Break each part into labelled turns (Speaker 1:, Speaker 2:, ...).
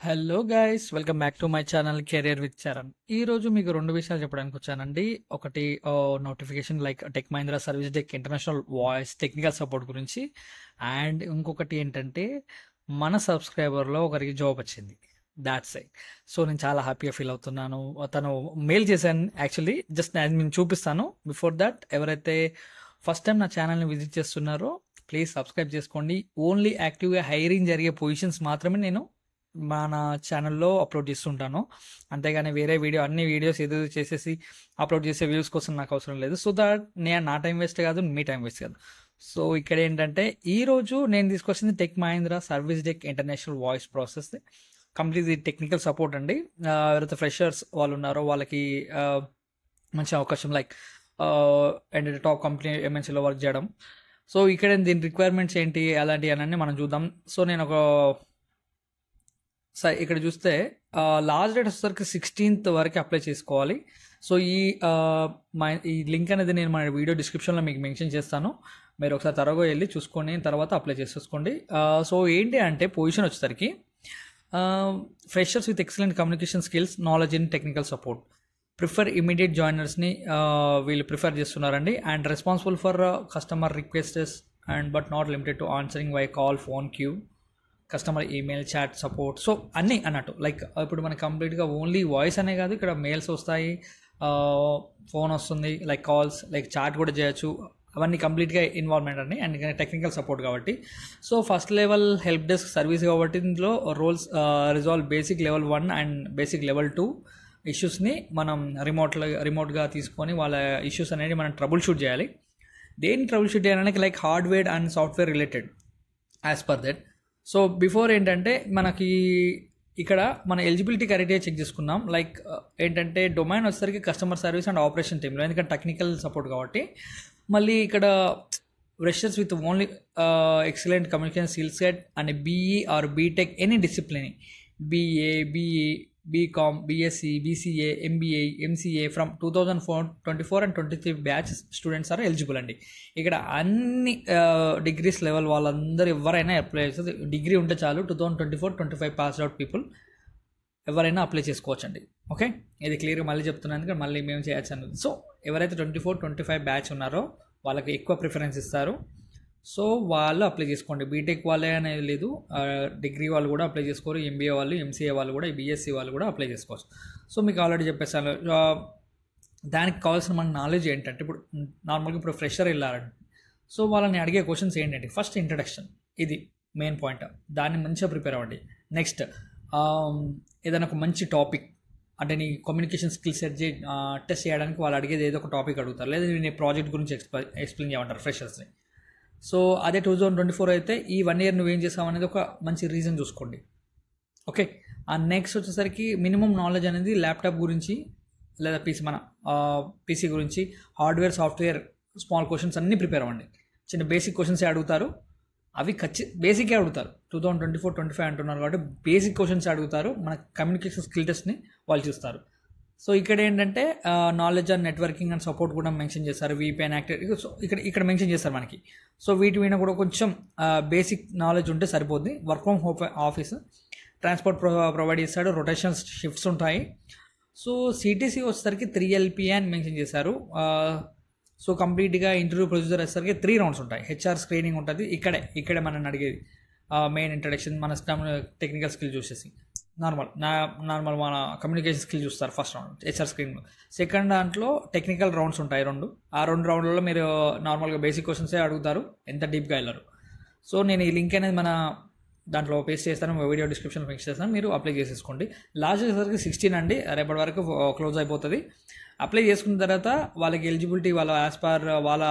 Speaker 1: Hello guys, welcome back to my channel career with Charan. ఈ రోజు మీకు రెండు విషయాలు చెప్పడానికి వచ్చానండి. ఒకటి notification like tech Mahindra service deck international voice technical support గురించి, అండ్ ఇంకొకటి ఏంటంటే మన సబ్స్క్రైబర్లో ఒకరికి జాబ్ వచ్చింది. That's it. సో నేను చాలా హ్యాపీగా ఫీల్ అవుతున్నాను. తను మెయిల్ చేశాను యాక్చువల్లీ. జస్ట్ నేను చూపిస్తాను. బిఫోర్ దట్, ఎవరైతే ఫస్ట్ టైం నా ఛానల్ని విజిట్ చేస్తున్నారో ప్లీజ్ సబ్స్క్రైబ్ చేసుకోండి. ఓన్లీ యాక్టివ్గా హైరింగ్ జరిగే పొజిషన్స్ మాత్రమే నేను మన ఛానల్లో అప్లోడ్ చేస్తుంటాను. అంతేగాని వేరే అన్ని వీడియోస్ ఏదో చేసేసి అప్లోడ్ చేసే వ్యూస్ కోసం నాకు అవసరం లేదు. సో దట్ నా టైం వేస్ట్ కాదు, మీ టైం వేస్ట్ కాదు. సో ఇక్కడ ఏంటంటే ఈరోజు నేను తీసుకొచ్చింది tech Mahindra service deck international voice process complete technical support అండి. ఎవరైతే ఫ్రెషర్స్ వాళ్ళు ఉన్నారో వాళ్ళకి మంచి అవకాశం, లైక్ ఏంటంటే టాప్ కంపెనీ ఎంఎన్సీలో వర్క్ చేయడం. సో ఇక్కడ దీని రిక్వైర్మెంట్స్ ఏంటి అలాంటివి అని మనం చూద్దాం. సో నేను సరే ఇక్కడ చూస్తే లాస్ట్ డేట్ వచ్చేసరికి 16th వరకు అప్లై చేసుకోవాలి. సో ఈ లింక్ అనేది నేను మన వీడియో డిస్క్రిప్షన్లో మీకు మెన్షన్ చేస్తాను. మీరు ఒకసారి త్వరగా వెళ్ళి చూసుకొని తర్వాత అప్లై చేసేసుకోండి. సో ఏంటి అంటే పొజిషన్ వచ్చేసరికి freshers with excellent communication skills, knowledge in technical support, prefer immediate జాయినర్స్ని వీళ్ళు ప్రిఫర్ చేస్తున్నారండి. And responsible for customer requests and but not limited to answering via call, phone queue, customer email, chat support. So అన్నీ అన్నట్టు like ఇప్పుడు మనకి కంప్లీట్గా only voice అనే కాదు, ఇక్కడ మెయిల్స్ వస్తాయి, ఫోన్ వస్తుంది, లైక్ కాల్స్, లైక్ చాట్ కూడా చేయొచ్చు. అవన్నీ కంప్లీట్గా ఇన్వాల్వ్మెంట్ అండి. అండ్ టెక్నికల్ సపోర్ట్ కాబట్టి. So first level help desk service కాబట్టి ఇందులో roles resolve basic level 1 and basic level 2 ఇష్యూస్ని మనం రిమోట్గా తీసుకొని వాళ్ళ ఇష్యూస్ అనేది మనం ట్రబుల్ షూట్ చేయాలి. దేన్ని ట్రబుల్ షూట్ చేయడానికి like hardware and software related as per that. So before ఏంటంటే మనకి ఇక్కడ మన ఎలిజిబిలిటీ క్రైటీరియా చెక్ చేసుకున్నాం. లైక్ ఏంటంటే డొమైన్ వచ్చేసరికి కస్టమర్ సర్వీస్ అండ్ ఆపరేషన్ టీంలో, ఎందుకంటే టెక్నికల్ సపోర్ట్ కాబట్టి. మళ్ళీ ఇక్కడ freshers with only excellent communication skill set and BE or BTech any discipline, BA, BCom, BSc, BCA, MBA, MCA from 2024 and 23 batch students are eligible అండి. ఇక్కడ అన్ని degrees level వాళ్ళందరూ ఎవరైనా అప్లై చేస్తుంది. డిగ్రీ ఉంటే చాలు. 2024-25 పాస్ అవుట్ పీపుల్ ఎవరైనా apply చేసుకోవచ్చు అండి. ఓకే, ఇది క్లియర్గా మళ్ళీ చెప్తున్నాను, ఎందుకంటే మళ్ళీ మేము చేయొచ్చు అన్నది. సో ఎవరైతే 24-25 బ్యాచ్ ఉన్నారో వాళ్ళకి ఎక్కువ ప్రిఫరెన్స్ ఇస్తారు. సో వాళ్ళు అప్లై చేసుకోండి. బీటెక్ వాళ్ళే అనేది లేదు, డిగ్రీ వాళ్ళు కూడా అప్లై చేసుకోరు, ఎంబీఏ వాళ్ళు, ఎంసీఏ వాళ్ళు కూడా, బీఎస్సీ వాళ్ళు కూడా అప్లై చేసుకోవచ్చు. సో మీకు ఆల్రెడీ చెప్పేసాను. దానికి కావాల్సిన మన నాలెడ్జ్ ఏంటంటే ఇప్పుడు నార్మల్గా ఇప్పుడు ఫ్రెషర్ వెళ్ళారండి. సో వాళ్ళని అడిగే క్వశ్చన్స్ ఏంటంటే ఫస్ట్ ఇంట్రడక్షన్, ఇది మెయిన్ పాయింట్. దాన్ని మంచిగా ప్రిపేర్ అవ్వండి. నెక్స్ట్ ఏదైనా ఒక మంచి టాపిక్, అంటే నీ కమ్యూనికేషన్ స్కిల్స్ టెస్ట్ చేయడానికి వాళ్ళు అడిగేది ఏదో ఒక టాపిక్ అడుగుతారు, లేదా నీ ప్రాజెక్ట్ గురించి ఎక్స్ప్లెయిన్ చేయమంటారు ఫ్రెషర్స్ని. సో అదే 2024 అయితే ఈ 1 year నువ్వేం చేసావు అనేది ఒక మంచి రీజన్ చూసుకోండి. ఓకే, ఆ నెక్స్ట్ వచ్చేసరికి మినిమం నాలెడ్జ్ అనేది ల్యాప్టాప్ గురించి లేదా పీసీ గురించి, హార్డ్వేర్, సాఫ్ట్వేర్, స్మాల్ క్వశ్చన్స్ అన్నీ ప్రిపేర్ అవ్వండి. చిన్న బేసిక్ క్వశ్చన్స్ అడుగుతారు, అవి బేసికే అడుగుతారు. 2024-25 అంటున్నారు కాబట్టి బేసిక్ క్వశ్చన్స్ అడుగుతారు. మన కమ్యూనికేషన్ స్కిల్ టెస్ట్ని వాళ్ళు చూస్తారు. సో ఇక్కడ ఏంటంటే knowledge and networking and support కూడా మెన్షన్ చేస్తారు. వీపీఎన్ యాక్టివ్, సో ఇక్కడ మెన్షన్ చేస్తారు మనకి. సో వీటి మీద కూడా కొంచెం బేసిక్ నాలెడ్జ్ ఉంటే సరిపోద్ది. Work from home office, transport provide చేస్తాడు, రొటేషన్ షిఫ్ట్స్ ఉంటాయి. సో సిటీసీ వచ్చేసరికి 3 LPA అని మెన్షన్ చేశారు. సో కంప్లీట్గా ఇంటర్వ్యూ ప్రొసీజర్ వచ్చేసరికి 3 rounds ఉంటాయి. హెచ్ఆర్ స్క్రీనింగ్ ఉంటుంది. ఇక్కడే మనం అడిగేది మెయిన్ ఇంట్రడక్షన్, మన టెక్నికల్ స్కిల్ చూసేసి నార్మల్ మన కమ్యూనికేషన్ స్కిల్ చూస్తారు ఫస్ట్ రౌండ్ హెచ్ఆర్ స్క్రీన్లో. సెకండ్ దాంట్లో టెక్నికల్ రౌండ్స్ ఉంటాయి 2. ఆ 2 roundsలో మీరు నార్మల్గా బేసిక్ క్వశ్చన్సే అడుగుతారు, ఎంత డీప్గా వెళ్ళరు. సో నేను ఈ లింక్ అనేది మన దాంట్లో పేస్ట్ చేస్తాను, వీడియో డిస్క్రిప్షన్లో ఫిక్స్ చేస్తాను, మీరు అప్లై చేసేసుకోండి. లాస్ట్ వచ్చేసరికి 16 అండి, రేపటి వరకు క్లోజ్ అయిపోతుంది. అప్లై చేసుకున్న తర్వాత వాళ్ళకి ఎలిజిబిలిటీ వాళ్ళ యాజ్ పర్ వాళ్ళ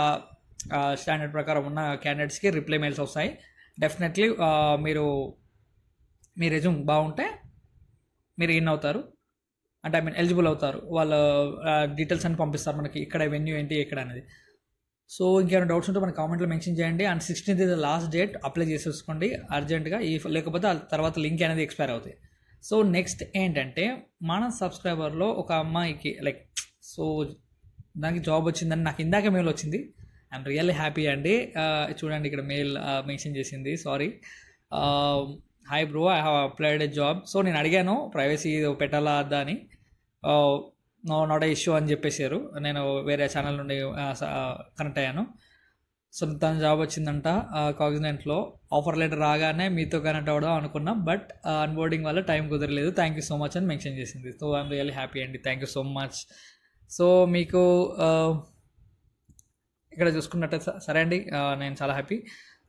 Speaker 1: స్టాండర్డ్ ప్రకారం ఉన్న క్యాండిడేట్స్కి రిప్లై మెయిల్స్ వస్తాయి. డెఫినెట్లీ మీ రెజ్యూమ్ బాగుంటే మీరు ఇన్ అవుతారు, అంటే ఎలిజిబుల్ అవుతారు. వాళ్ళ డీటెయిల్స్ అన్ని పంపిస్తారు మనకి, ఇక్కడ వెన్యూ ఏంటి ఎక్కడ అనేది. సో ఇంకేమైనా డౌట్స్ ఉంటే మన కామెంట్లో మెన్షన్ చేయండి. And 16th is the last date, apply చేసేసుకోండి అర్జెంటుగా. లేకపోతే ఆ తర్వాత లింక్ అనేది ఎక్స్పైర్ అవుతాయి. సో నెక్స్ట్ ఏంటంటే మన సబ్స్క్రైబర్లో ఒక అమ్మాయికి సో దానికి జాబ్ వచ్చిందని నాకు ఇందాక మెయిల్ వచ్చింది. ఐఎమ్ రియల్లీ హ్యాపీ అండి. చూడండి ఇక్కడ మెయిల్ మెన్షన్ చేసింది. Sorry, hi bro, I have applied a job. So నేను అడిగాను ప్రైవసీ పెట్టాలా వద్దా అని. నో నాట్ ఏ ఇష్యూ అని చెప్పేశారు. నేను వేరే ఛానల్ నుండి కనెక్ట్ అయ్యాను. సో తన జాబ్ వచ్చిందంట కాగ్నిజెంట్లో. ఆఫర్ లెటర్ రాగానే మీతో కనెక్ట్ అవ్వడం అనుకున్నాం, బట్ అన్బోర్డింగ్ వల్ల టైం కుదరలేదు. థ్యాంక్ యూ సో మచ్ అని మెన్షన్ చేసింది. సో ఐఎమ్ రియల్లీ హ్యాపీ అండి, thank you so much. So మీకు ఇక్కడ చూసుకున్నట్టే సరే అండి, నేను చాలా హ్యాపీ.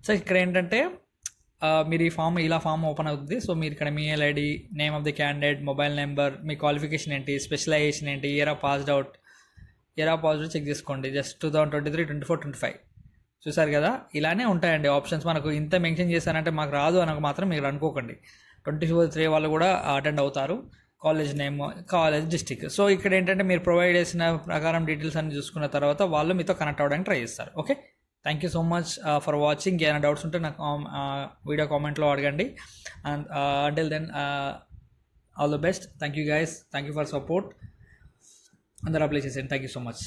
Speaker 1: సో ఇక్కడ ఏంటంటే మీరు ఈ ఫామ్ ఇలా ఫామ్ ఓపెన్ అవుతుంది. సో మీరు ఇక్కడ మీ mail ID, name of the candidate, mobile number, మీ క్వాలిఫికేషన్ ఏంటి, స్పెషలైజేషన్ ఏంటి, year of passed out check చేసుకోండి. జస్ట్ 2023, 24, 25 చూసారు కదా. ఇలానే ఉంటాయండి ఆప్షన్స్. మనకు ఇంత మెన్షన్ చేశారంటే మాకు రాదు అనకు మాత్రం మీరు అనుకోకండి. 23 వాళ్ళు కూడా అటెండ్ అవుతారు. College name, college district. So ఇక్కడ ఏంటంటే మీరు ప్రొవైడ్ చేసిన ప్రకారం డీటెయిల్స్ అన్ని చూసుకున్న తర్వాత వాళ్ళు మీతో కనెక్ట్ అవ్వడానికి ట్రై చేస్తారు. Okay, thank you so much for watching. ఏమైనా డౌట్స్ ఉంటే నాకు వీడియో కామెంట్లో అడగండి. And until then all the best. Thank you guys, thank you for support. అందరూ అప్లై చేసేయండి. Thank you so much.